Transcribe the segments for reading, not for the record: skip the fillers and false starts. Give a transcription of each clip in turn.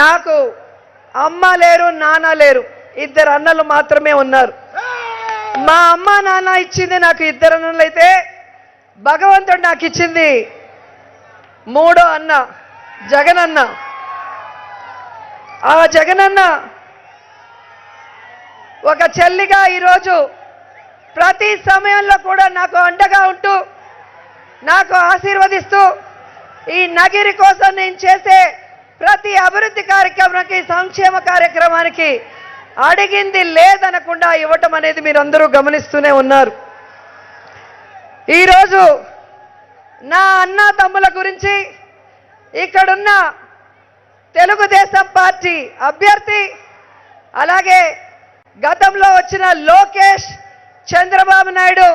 నాకు అమ్మ లేరు, నాన్న లేరు, ఇద్దరు అన్నలు మాత్రమే ఉన్నారు. మా అమ్మ నాన్న ఇచ్చింది నాకు ఇద్దరు అన్నలు అయితే, భగవంతుడు నాకు ఇచ్చింది మూడో అన్న జగనన్న. ఆ జగనన్న ఒక చెల్లిగా ఈరోజు ప్రతి సమయంలో కూడా నాకు అండగా ఉంటూ, నాకు ఆశీర్వదిస్తూ, ఈ నగిరి కోసం నేను చేసే ప్రతి అభివృద్ధి కార్యక్రమానికి, సంక్షేమ కార్యక్రమానికి అడిగింది లేదనకుండా ఇవ్వటం అనేది మీరందరూ గమనిస్తూనే ఉన్నారు. ఈరోజు నా అన్న తమ్ముల గురించి ఇక్కడున్న తెలుగుదేశం పార్టీ అభ్యర్థి, అలాగే గతంలో వచ్చిన లోకేష్, చంద్రబాబు నాయుడు,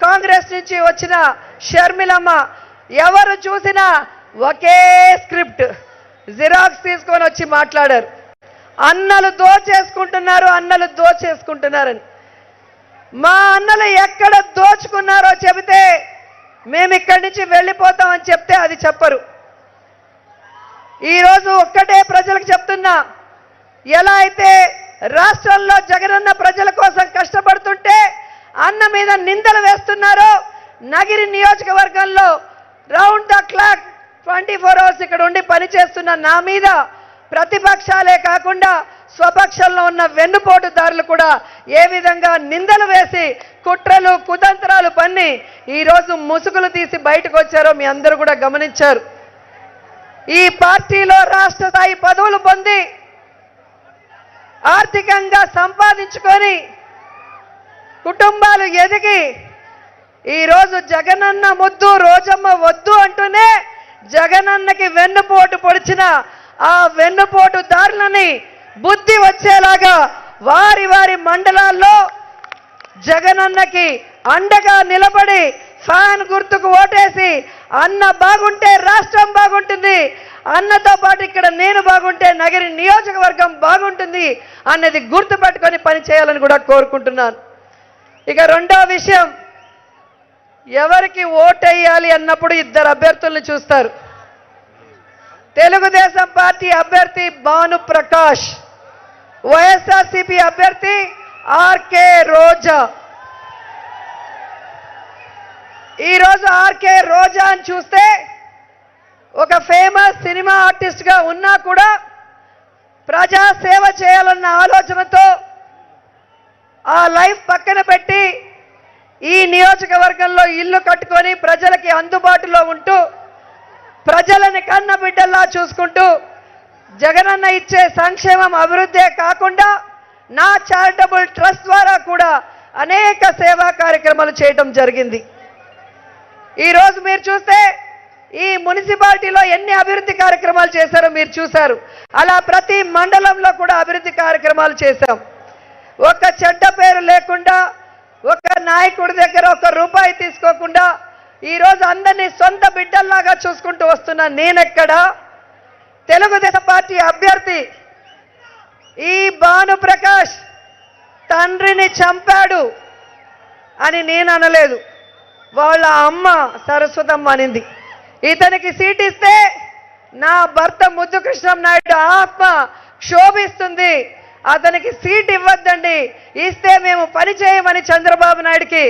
కాంగ్రెస్ నుంచి వచ్చిన షర్మిలమ్మ, ఎవరు చూసినా ఒకే స్క్రిప్ట్ జిరాక్స్ తీసుకొని వచ్చి మాట్లాడారు. అన్నలు దోచేసుకుంటున్నారు, అన్నలు దోచేసుకుంటున్నారని. మా అన్నలు ఎక్కడ దోచుకున్నారో చెబితే మేము ఇక్కడి నుంచి వెళ్ళిపోతామని చెప్తే అది చెప్పరు. ఈరోజు ఒక్కటే ప్రజలకు చెప్తున్నా, ఎలా అయితే రాష్ట్రంలో జగనన్న ప్రజల కోసం కష్టపడుతుంటే అన్న మీద నిందలు వేస్తున్నారో, నగిరి నియోజకవర్గంలో రౌండ్ ద క్లాక్ 24 hours ఇక్కడ ఉండి పనిచేస్తున్న నా మీద ప్రతిపక్షాలే కాకుండా స్వపక్షంలో ఉన్న వెన్నుపోటుదారులు కూడా ఏ విధంగా నిందలు వేసి కుట్రలు కుతంత్రాలు పన్ని ఈరోజు ముసుగులు తీసి బయటకు వచ్చారో మీ అందరూ కూడా గమనించారు. ఈ పార్టీలో రాష్ట్ర స్థాయి పదవులు పొంది ఆర్థికంగా సంపాదించుకొని కుటుంబాలు ఎదిగి ఈరోజు జగనన్న ముద్దు రోజమ్మ వద్దు అంటూనే జగనన్నకి వెన్నుపోటు పొడిచిన ఆ వెన్నుపోటు దారులని బుద్ధి వచ్చేలాగా వారి వారి మండలాల్లో జగనన్నకి అండగా నిలబడి ఫ్యాన్ గుర్తుకు ఓటేసి అన్న బాగుంటే రాష్ట్రం బాగుంటుంది, అన్నతో పాటు ఇక్కడ నేను బాగుంటే నగరి నియోజకవర్గం బాగుంటుంది అన్నది గుర్తుపెట్టుకొని పని చేయాలని కూడా కోరుకుంటున్నాను. ఇక రెండో విషయం, ఎవరికి ఓటేయాలి అన్నప్పుడు ఇద్దరు అభ్యర్థులను చూస్తారు. తెలుగుదేశం పార్టీ అభ్యర్థి భానుప్రకాష్, వైఎస్ఆర్సీపీ అభ్యర్థి ఆర్కే రోజా. ఈరోజు ఆర్కే రోజా అని చూస్తే ఒక ఫేమస్ సినిమా ఆర్టిస్ట్గా ఉన్నా కూడా ప్రజా సేవ చేయాలన్న ఆలోచనతో ఆ లైఫ్ పక్కన పెట్టి ఈ నియోజకవర్గంలో ఇల్లు కట్టుకొని ప్రజలకి అందుబాటులో ఉంటూ ప్రజలని కన్న బిడ్డల్లా చూసుకుంటూ జగనన్న ఇచ్చే సంక్షేమం అభివృద్ధే కాకుండా నా చారిటబుల్ ట్రస్ట్ ద్వారా కూడా అనేక సేవా కార్యక్రమాలు చేయడం జరిగింది. ఈరోజు మీరు చూస్తే ఈ మున్సిపాలిటీలో ఎన్ని అభివృద్ధి కార్యక్రమాలు చేశారో మీరు చూశారు. అలా ప్రతి మండలంలో కూడా అభివృద్ధి కార్యక్రమాలు చేశాం. ఒక చెడ్డ పేరు లేకుండా, ఒక నాయకుడి దగ్గర ఒక్క రూపాయి తీసుకోకుండా ఈరోజు అందరినీ సొంత బిడ్డల్లాగా చూసుకుంటూ వస్తున్నా నేనెక్కడ. తెలుగుదేశం పార్టీ అభ్యర్థి ఈ భానుప్రకాష్ తండ్రిని చంపాడు అని నేను అనలేదు, వాళ్ళ అమ్మ సరస్వతమ్మ అనింది. ఇతనికి సీట్ ఇస్తే నా భర్త ముద్దు కృష్ణం నాయుడు ఆత్మ క్షోభిస్తుంది, అతనికి సీట్ ఇవ్వద్దండి, ఇస్తే మేము పని చేయమని చంద్రబాబు నాయుడికి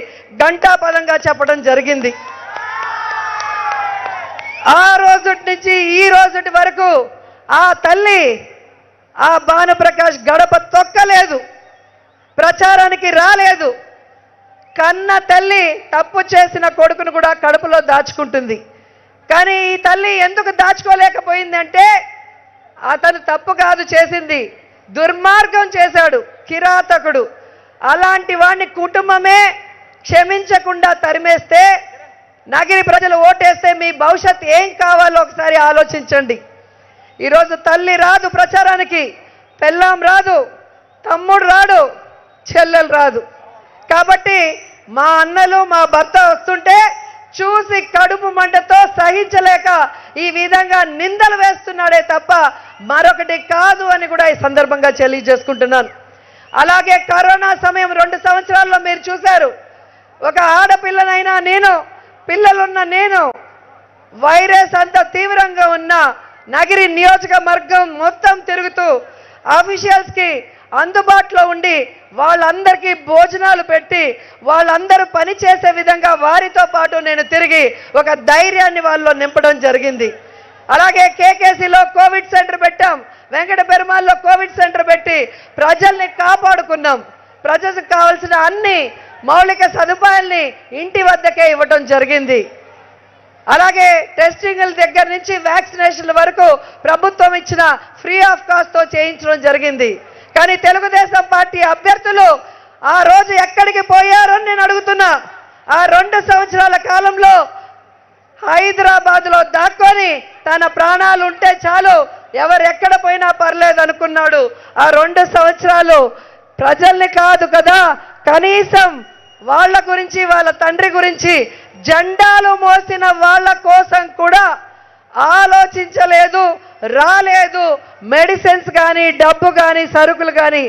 ఘంటాపదంగా చెప్పడం జరిగింది. ఆ రోజు నుంచి ఈ రోజు వరకు ఆ తల్లి ఆ భానుప్రకాష్ గడప తొక్కలేదు, ప్రచారానికి రాలేదు. కన్న తల్లి తప్పు చేసిన కొడుకును కూడా కడుపులో దాచుకుంటుంది. కానీ ఈ తల్లి ఎందుకు దాచుకోలేకపోయిందంటే అతను తప్పు కాదు చేసింది, దుర్మార్గం చేశాడు, కిరాతకుడు. అలాంటి వాడిని కుటుంబమే క్షమించకుండా తరిమేస్తే నగిరి ప్రజలు ఓటేస్తే మీ భవిష్యత్ ఏం కావాలో ఒకసారి ఆలోచించండి. ఈరోజు తల్లి రాదు ప్రచారానికి, పెళ్ళాం రాదు, తమ్ముడు రాడు, చెల్లెలు రాదు. కాబట్టి మా అన్నలు మా భర్త వస్తుంటే చూసి కడుపు మంటతో సహించలేక ఈ విధంగా నిందలు వేస్తున్నాడే తప్ప మరొకటి కాదు అని కూడా ఈ సందర్భంగా తెలియజేసుకుంటున్నాను. అలాగే కరోనా సమయం 2 సంవత్సరాల్లో మీరు చూశారు, ఒక ఆడపిల్లనైనా నేను, పిల్లలున్న నేను, వైరస్ అంత తీవ్రంగా ఉన్న నగిరి నియోజకవర్గం మొత్తం తిరుగుతూ ఆఫీషియల్స్కి అందుబాటులో ఉండి వాళ్ళందరికీ భోజనాలు పెట్టి వాళ్ళందరూ పనిచేసే విధంగా వారితో పాటు నేను తిరిగి ఒక ధైర్యాన్ని వాళ్ళలో నింపడం జరిగింది. అలాగే కేకేసీలో కోవిడ్ సెంటర్ పెట్టాం, వెంకట పెరుమాల్లో కోవిడ్ సెంటర్ పెట్టి ప్రజల్ని కాపాడుకున్నాం. ప్రజలకు కావాల్సిన అన్ని మౌలిక సదుపాయాల్ని ఇంటి వద్దకే ఇవ్వడం జరిగింది. అలాగే టెస్టింగ్ల దగ్గర నుంచి వ్యాక్సినేషన్ల వరకు ప్రభుత్వం ఇచ్చిన ఫ్రీ ఆఫ్ కాస్ట్తో చేయించడం జరిగింది. కానీ తెలుగుదేశం పార్టీ అభ్యర్థులు ఆ రోజు ఎక్కడికి పోయారో నేను అడుగుతున్నా. ఆ 2 సంవత్సరాల కాలంలో హైదరాబాద్లో దాక్కొని తన ప్రాణాలు ఉంటే చాలు, ఎవరు ఎక్కడ పోయినా పర్లేదు అనుకున్నాడు. ఆ 2 సంవత్సరాలు ప్రజల్ని కాదు కదా, కనీసం వాళ్ళ గురించి వాళ్ళ తండ్రి గురించి జెండాలు మోసిన వాళ్ళ కోసం కూడా ఆలోచించలేదు, రాలేదు. మెడిసిన్స్ కానీ డబ్బు కానీ సరుకులు కానీ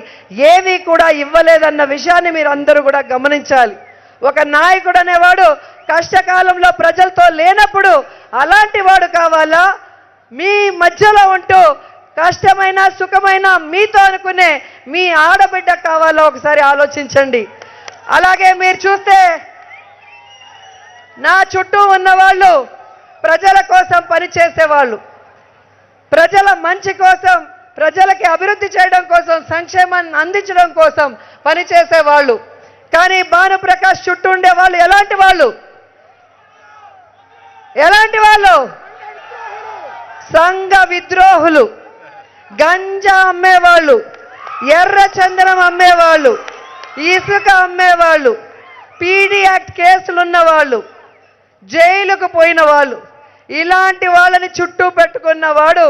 ఏమీ కూడా ఇవ్వలేదన్న విషయాన్ని మీరు అందరూ కూడా గమనించాలి. ఒక నాయకుడు అనేవాడు కష్టకాలంలో ప్రజలతో లేనప్పుడు అలాంటి వాడు కావాలా? మీ మధ్యలో ఉంటూ కష్టమైన సుఖమైన మీతో అనుకునే మీ ఆడబిడ్డ కావాలో ఒకసారి ఆలోచించండి. అలాగే మీరు చూస్తే నా చుట్టూ ఉన్నవాళ్ళు ప్రజల కోసం పనిచేసేవాళ్ళు, ప్రజల మంచి కోసం, ప్రజలకి అభివృద్ధి చేయడం కోసం, సంక్షేమాన్ని అందించడం కోసం పనిచేసేవాళ్ళు. కానీ భానుప్రకాష్ చుట్టూ ఉండే వాళ్ళు ఎలాంటి వాళ్ళు? సంఘ విద్రోహులు, గంజా అమ్మేవాళ్ళు, ఎర్ర చందనం అమ్మేవాళ్ళు, ఇసుక అమ్మేవాళ్ళు, పీడీ యాక్ట్ కేసులున్న వాళ్ళు, జైలుకు పోయిన వాళ్ళు, ఇలాంటి వాళ్ళని చుట్టూ పెట్టుకున్నవాడు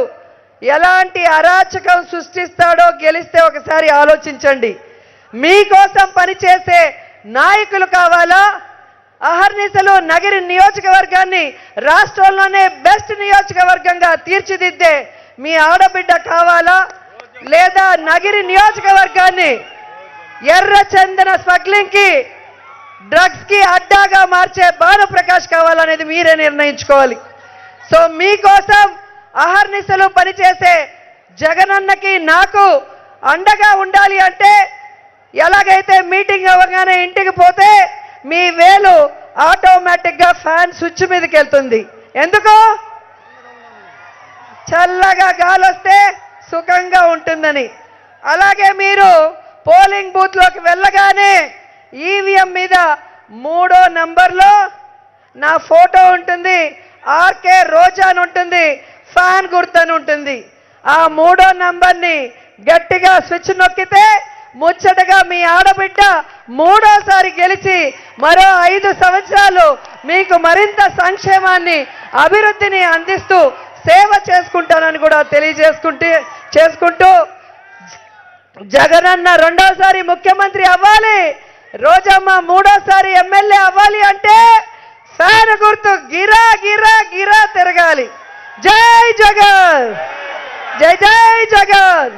ఎలాంటి అరాచకం సృష్టిస్తాడో గెలిస్తే ఒకసారి ఆలోచించండి. మీకోసం పనిచేసే నాయకులు కావాలా? అహర్నిశలు నగిరి నియోజకవర్గాన్ని రాష్ట్రంలోనే బెస్ట్ నియోజకవర్గంగా తీర్చిదిద్దే మీ ఆడబిడ్డ కావాలా? లేదా నగిరి నియోజకవర్గాన్ని ఎర్ర చందన స్మగ్లింగ్ కి, డ్రగ్స్ కి అడ్డాగా మార్చే భానుప్రకాష్ కావాలనేది మీరే నిర్ణయించుకోవాలి. సో మీకోసం అహర్నిశలు పనిచేసే జగనన్నకి నాకు అండగా ఉండాలి అంటే ఎలాగైతే మీటింగ్ అవ్వగానే ఇంటికి పోతే మీ వేలు ఆటోమేటిక్గా ఫ్యాన్ స్విచ్ మీదకి వెళ్తుంది. ఎందుకు? చల్లగా గాలొస్తే సుఖంగా ఉంటుందని. అలాగే మీరు పోలింగ్ బూత్లోకి వెళ్ళగానే ఈవీఎం మీద 3వ నంబర్లో నా ఫోటో ఉంటుంది, ఆర్కే రోజా అని ఉంటుంది, ఫ్యాన్ గుర్తని ఉంటుంది. ఆ 3వ నంబర్ని గట్టిగా స్విచ్ నొక్కితే ముచ్చటగా మీ ఆడబిడ్డ 3వసారి గెలిచి మరో 5 సంవత్సరాలు మీకు మరింత సంక్షేమాన్ని, అభివృద్ధిని అందిస్తూ సేవ చేసుకుంటానని కూడా చేసుకుంటూ జగనన్న 2వసారి ముఖ్యమంత్రి అవ్వాలి, రోజమ్మ 3వసారి ఎమ్మెల్యే అవ్వాలి అంటే ఫ్యాన్ గుర్తు గిరా గిరా గిరా తిరగాలి. జై జగన్, జై జై జగన్.